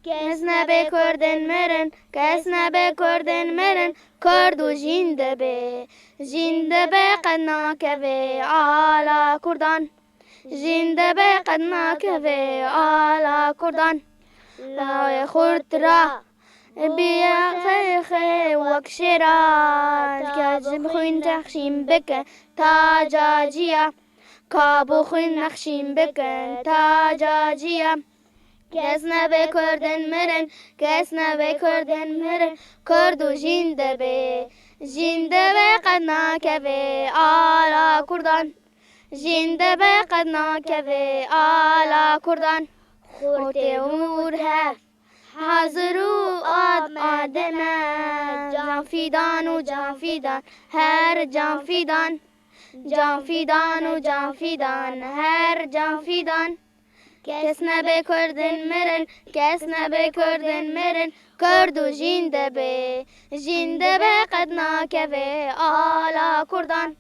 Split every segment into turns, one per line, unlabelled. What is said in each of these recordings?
کسنا به کردن مرن کسنا به کردن مرن کردو جینده به قد ناکوه آلا کردان جینده به قد ناکوه آلا کردان لای خورد را بیا خیخه وکشرات که بخوین تخشیم بکن تا جاجیا که بخوین نخشیم بکن تا جاجیا کسنا به کردن مرن کسنا به کردن مرن کردو جینده به قد ناکوه آلا کردان جینده به قد ناکوه آلا کردان خورته امور هست حاضر و آدمه جان فیدان و جان فیدان هر جان فیدان جان فیدان و جان فیدان هر جان فیدان کسنا به کردن مرن کسنا به کردن مرن کردو جینده به قد ناکوه آلا کردان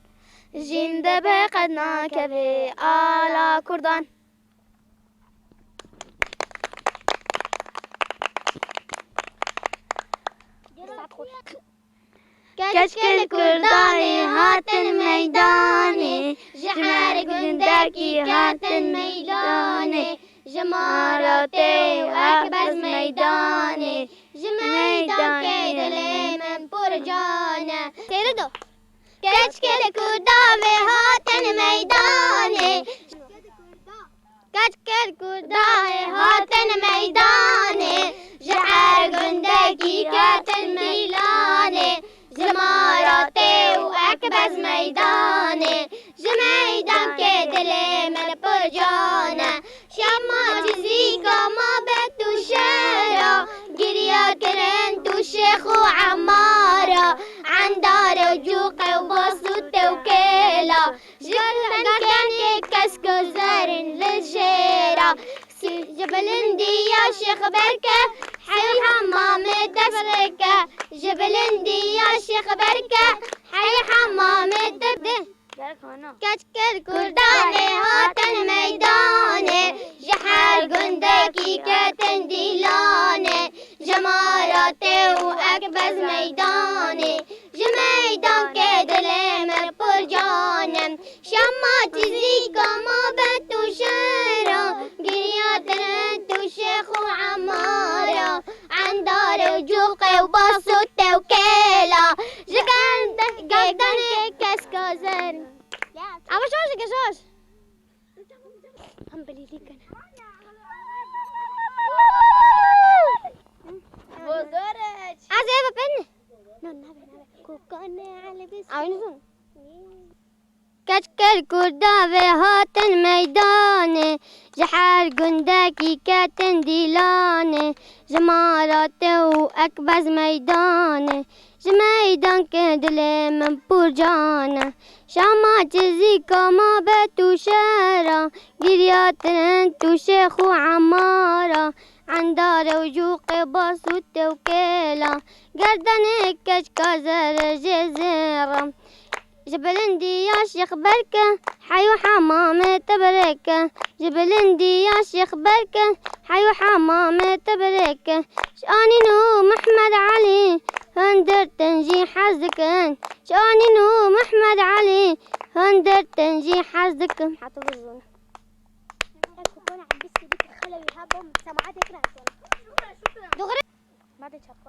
جینده به قد ناکوه آلا کردان کشکل کردانی هاتن میدانی جحر گندکی هاتن میدانی جمارات و اکبر میدانی جمیدان که دل من پر جانه تیره دو کشکل کردانی هاتن میدانی کشکل کردانی هاتن میدانی جحر گندکی هاتن میدانی جمارات و اکبر میدانه جمیدان که دل من پر جانه شما چیزی که ما به تو شهرا گریه کرن تو شیخ و عمارا عندار و جوق و باسوت و کلا گردن کس گذارن لجیرا جبلندی یا شیخ برکه حي حمام تبركة جبلندي يا شيخ بركة حي حمام تبركة كشكل كرداني هاتن ميداني جحر قندكي كاتن ديلاني جماراتي وأكبز ميداني جميدان كدلي من برجانم شماتي زيكا ما بتو شهرا قرياتنا تو شيخ وعمارة عندار وجوقي وباسوت وكيلا جدن كسكازن أما شوش كشوش هم بليدي كنا بزرج عزيبة بني نبي كوكوني على بس عاوني کشکل کرداوه هاتن میدانه جحر گندکی کتن دیلانه جمارات و اکبز میدانه جمیدان که دل من پر جانه شما چیزی که ما به تو شهرا گریاتن تو شیخ و عمارا عندار و جوق باسوت و کلا گردن کشکازر جزیرم جبلندي يا شيخ بركة حيو حمامة تبركة جبلندي يا شيخ بركة حيو حمامة تبركة شاني نو محمد علي هندر تنجي حزكن شاني نو محمد علي هندر تنجي حزكن حتى بالظن كوكونا عم بس بيك الخلوي هابهم سمعاتك دغري ما تشرح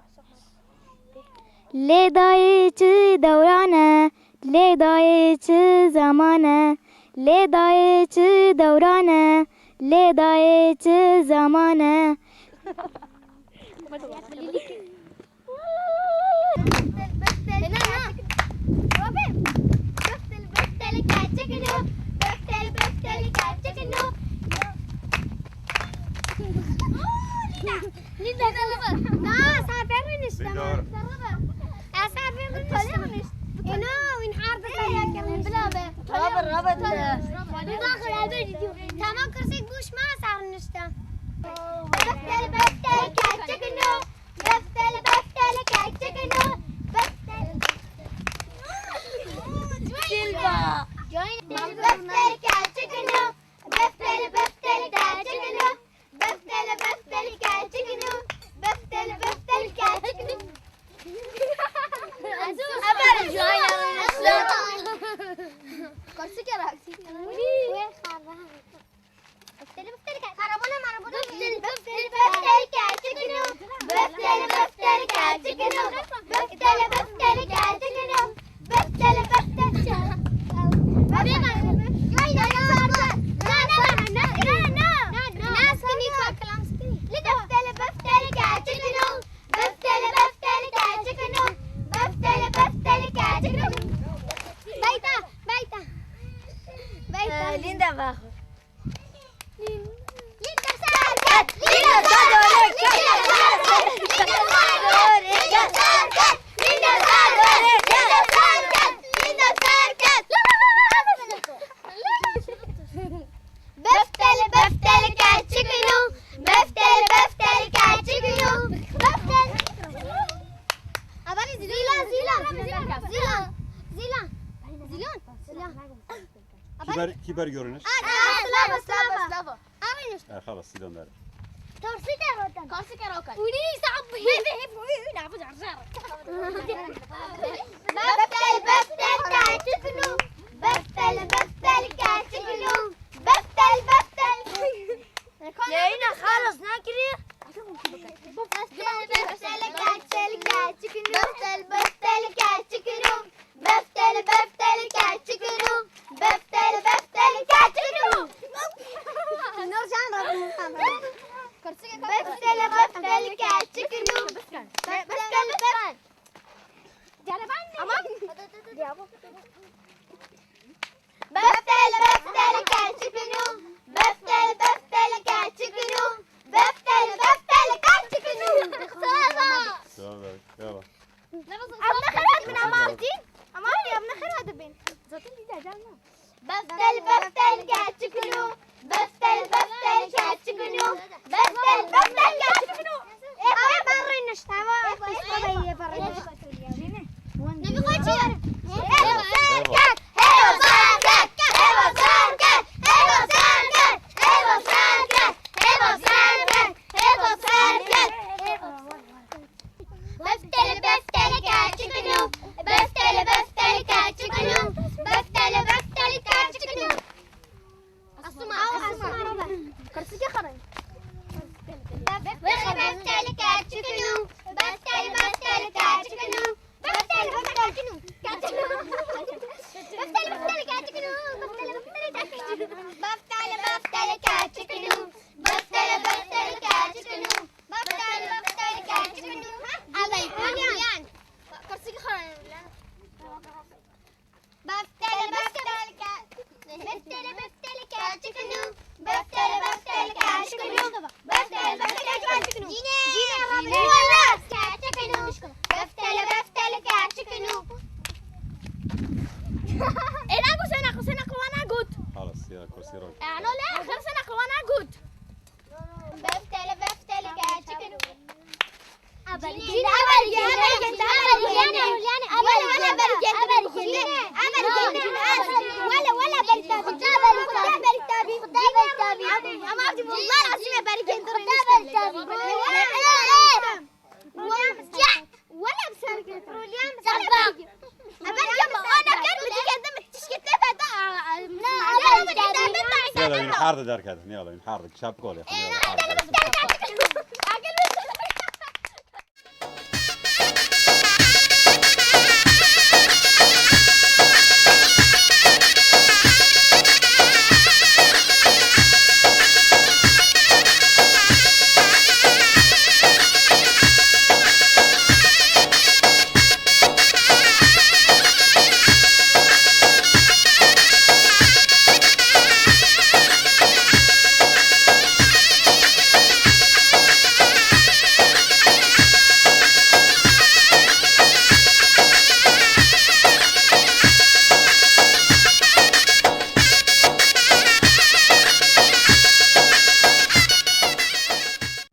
لدایچ دورانه لدایچ زمانه لدایچ دورانه لدایچ زمانه تمام كرسي بوش ما صار نشتا بفتل بفتل كاتشكنو بفتل بفتل كاتشكنو بفتل سيلفا بفتل كاتشكنو بفتل بفتل كاتشكنو بفتل بفتل كاتشكنو
kibar görünür.
سلافا
خلاص سيدون داري.
كورسيكا روكان ولي صعب نعرف بفتل كاتشكنو بفتل كاتشكنو بفتل يا هنا خلص ناكري بفتل كاتشكنو بفتل كاتشكنو بفتل كاتشكنو بفتل كاتشكنو نرجع بفتل كاتشكنو
Tamam ver. Yalla. خلاص يا كرسي روج. يلا ينحار دارك هذا يلا ينحار شاب كول يا اخي يلا